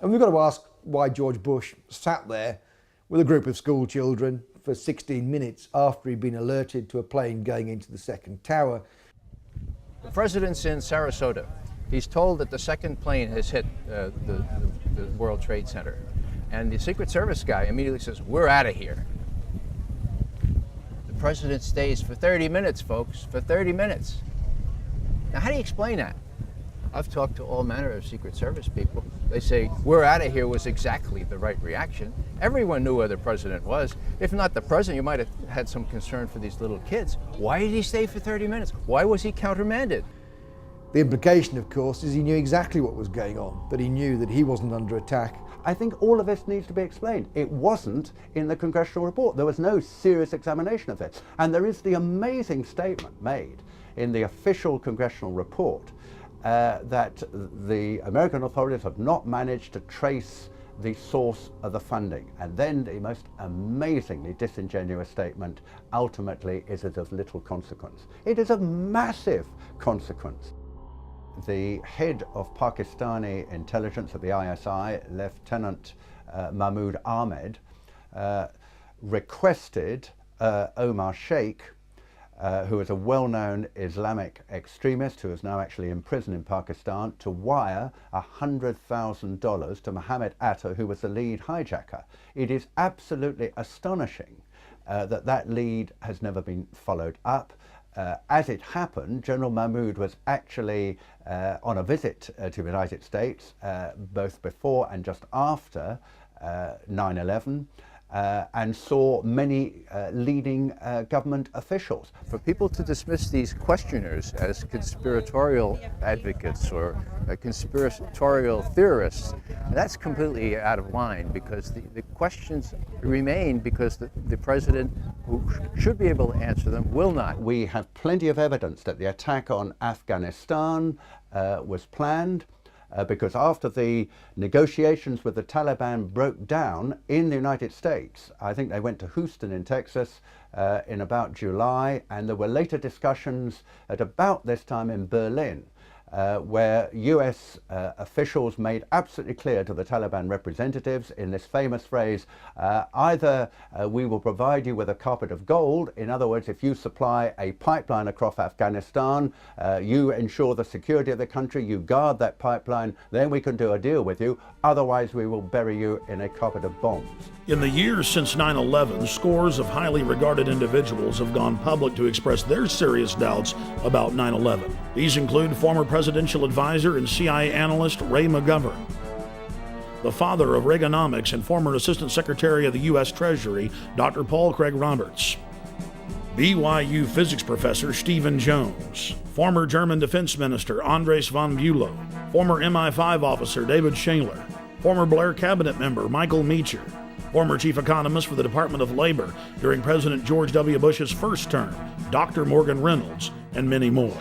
And we've got to ask why George Bush sat there with a group of school children for 16 minutes after he'd been alerted to a plane going into the second tower. The president's in Sarasota. He's told that the second plane has hit the World Trade Center. And the Secret Service guy immediately says, "We're out of here." The president stays for 30 minutes, folks, for 30 minutes. Now, how do you explain that? I've talked to all manner of Secret Service people. They say, "We're out of here" was exactly the right reaction. Everyone knew where the president was. If not the president, you might have had some concern for these little kids. Why did he stay for 30 minutes? Why was he countermanded? The implication, of course, is he knew exactly what was going on, that he knew that he wasn't under attack. I think all of this needs to be explained. It wasn't in the congressional report. There was no serious examination of it. And there is the amazing statement made in the official congressional report that the American authorities have not managed to trace the source of the funding. And then the most amazingly disingenuous statement ultimately is it of little consequence. It is of massive consequence. The head of Pakistani intelligence at the ISI, Lieutenant Mahmoud Ahmed, requested Omar Sheikh, who is a well-known Islamic extremist who is now actually in prison in Pakistan, to wire $100,000 to Mohammed Atta, who was the lead hijacker. It is absolutely astonishing that lead has never been followed up. As it happened, General Mahmoud was actually on a visit to the United States, both before and just after 9/11, and saw many leading government officials. For people to dismiss these questioners as conspiratorial advocates or conspiratorial theorists, that's completely out of line, because the questions remain because the president, who should be able to answer them, will not. We have plenty of evidence that the attack on Afghanistan was planned. Because after the negotiations with the Taliban broke down in the United States, I think they went to Houston in Texas in about July, and there were later discussions at about this time in Berlin, where US officials made absolutely clear to the Taliban representatives in this famous phrase, either we will provide you with a carpet of gold, in other words, if you supply a pipeline across Afghanistan, you ensure the security of the country, you guard that pipeline, then we can do a deal with you, otherwise we will bury you in a carpet of bombs. In the years since 9/11, scores of highly regarded individuals have gone public to express their serious doubts about 9/11. These include former presidential advisor and CIA analyst Ray McGovern, the father of Reaganomics and former Assistant Secretary of the U.S. Treasury, Dr. Paul Craig Roberts, BYU physics professor Stephen Jones, former German Defense Minister Andres von Bülow, former MI5 officer David Shaler, former Blair cabinet member Michael Meacher, former chief economist for the Department of Labor during President George W. Bush's first term, Dr. Morgan Reynolds, and many more.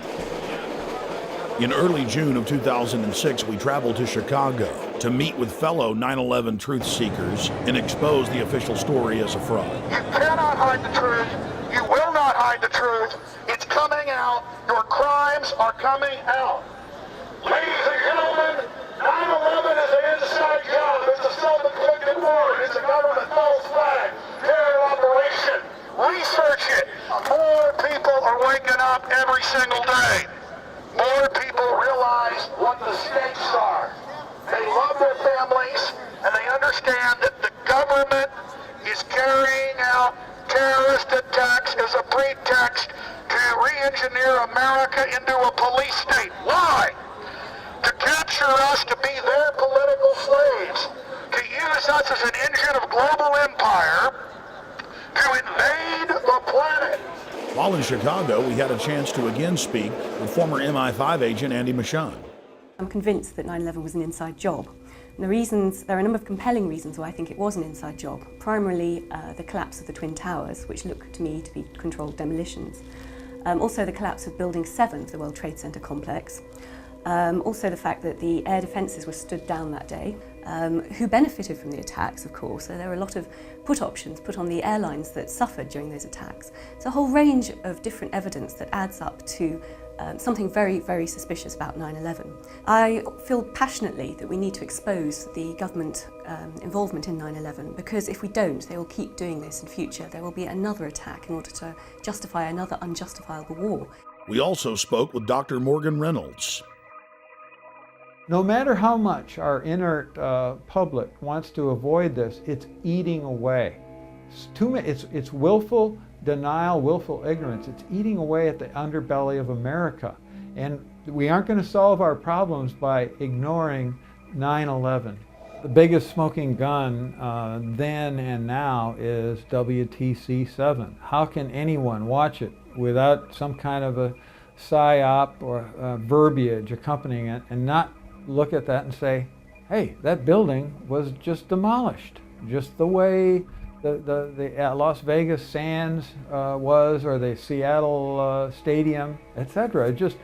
In early June of 2006, we traveled to Chicago to meet with fellow 9/11 truth seekers and expose the official story as a fraud. You cannot hide the truth. You will not hide the truth. It's coming out. Your crimes are coming out. Ladies and gentlemen, 9/11 is an inside job. It's a self-inflicted wound. It's a government false flag. Terror operation. Research it. More people are waking up every single day. More people realize what the stakes are. They love their families, and they understand that the government is carrying out terrorist attacks as a pretext to re-engineer America into a police state. Why? To capture us, to be their political slaves, to use us as an engine of global empire, to invade the planet. While in Chicago, we had a chance to again speak with former MI5 agent Andy Michaud. I'm convinced that 9/11 was an inside job. And there are a number of compelling reasons why I think it was an inside job. Primarily, the collapse of the Twin Towers, which look to me to be controlled demolitions. Also the collapse of Building 7 of the World Trade Center complex. Also the fact that the air defences were stood down that day. Who benefited from the attacks, of course. So there were a lot of put options put on the airlines that suffered during those attacks. It's a whole range of different evidence that adds up to something very, very suspicious about 9/11. I feel passionately that we need to expose the government involvement in 9/11, because if we don't, they will keep doing this in future. There will be another attack in order to justify another unjustifiable war. We also spoke with Dr. Morgan Reynolds. No matter how much our inert public wants to avoid this, it's eating away. It's willful denial, willful ignorance. It's eating away at the underbelly of America. And we aren't going to solve our problems by ignoring 9/11. The biggest smoking gun then and now is WTC-7. How can anyone watch it without some kind of a psyop or verbiage accompanying it and not look at that and say, hey, that building was just demolished, just the way the Las Vegas Sands was, or the Seattle Stadium, etc. Just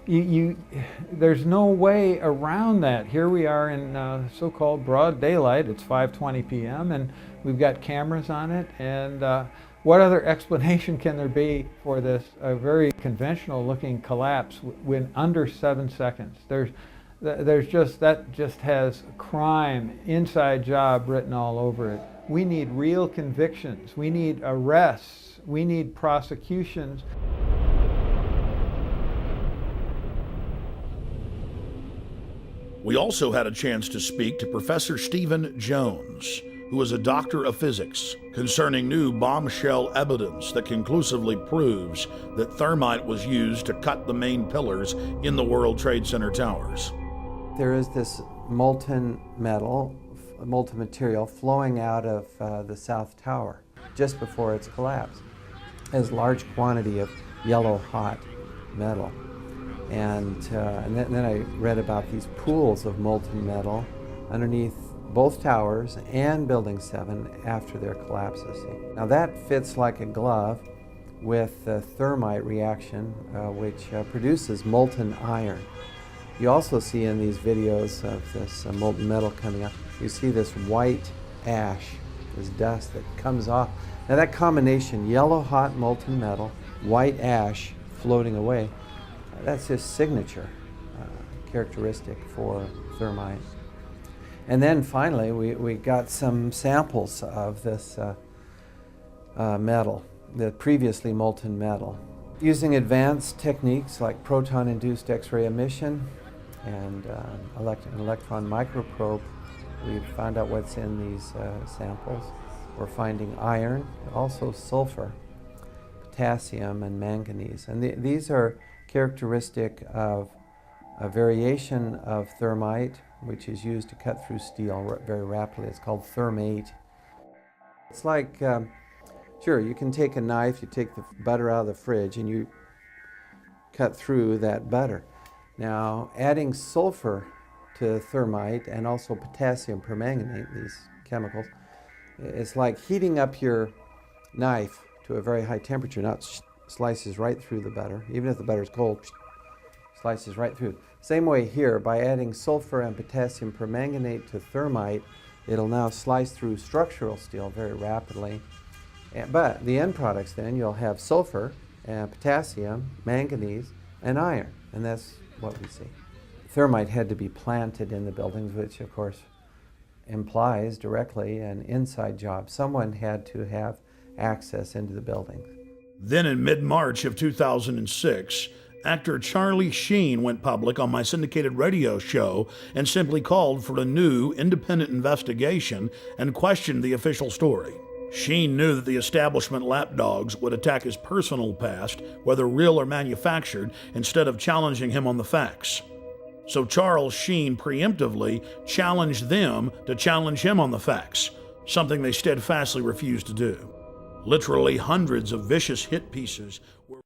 there's no way around that. Here we are in so-called broad daylight. It's 5:20 p.m. and we've got cameras on it. And what other explanation can there be for this very conventional-looking collapse when under 7 seconds? That just has crime, inside job written all over it. We need real convictions. We need arrests. We need prosecutions. We also had a chance to speak to Professor Stephen Jones, who is a doctor of physics, concerning new bombshell evidence that conclusively proves that thermite was used to cut the main pillars in the World Trade Center towers. There is this molten material flowing out of the South Tower just before its collapse. It has large quantity of yellow hot metal. And then I read about these pools of molten metal underneath both towers and Building 7 after their collapses. Now that fits like a glove with the thermite reaction, which produces molten iron. You also see in these videos of this molten metal coming up, you see this white ash, this dust that comes off. Now that combination, yellow hot molten metal, white ash floating away, that's his signature characteristic for thermite. And then finally, we got some samples of this metal, the previously molten metal. Using advanced techniques like proton-induced X-ray emission and an electron microprobe, we found out what's in these samples. We're finding iron, also sulfur, potassium, and manganese. And these are characteristic of a variation of thermite, which is used to cut through steel very rapidly. It's called thermate. It's like, sure, you can take a knife, you take the butter out of the fridge, and you cut through that butter. Now, adding sulfur to thermite and also potassium permanganate, these chemicals, it's like heating up your knife to a very high temperature. Now it slices right through the butter. Even if the butter is cold, slices right through. Same way here, by adding sulfur and potassium permanganate to thermite, it'll now slice through structural steel very rapidly. But the end products then, you'll have sulfur, and potassium, manganese, and iron. And that's what we see. Thermite had to be planted in the buildings, which of course implies directly an inside job. Someone had to have access into the buildings. Then in mid-March of 2006, actor Charlie Sheen went public on my syndicated radio show and simply called for a new independent investigation and questioned the official story. Sheen knew that the establishment lapdogs would attack his personal past, whether real or manufactured, instead of challenging him on the facts. So Charles Sheen preemptively challenged them to challenge him on the facts, something they steadfastly refused to do. Literally hundreds of vicious hit pieces were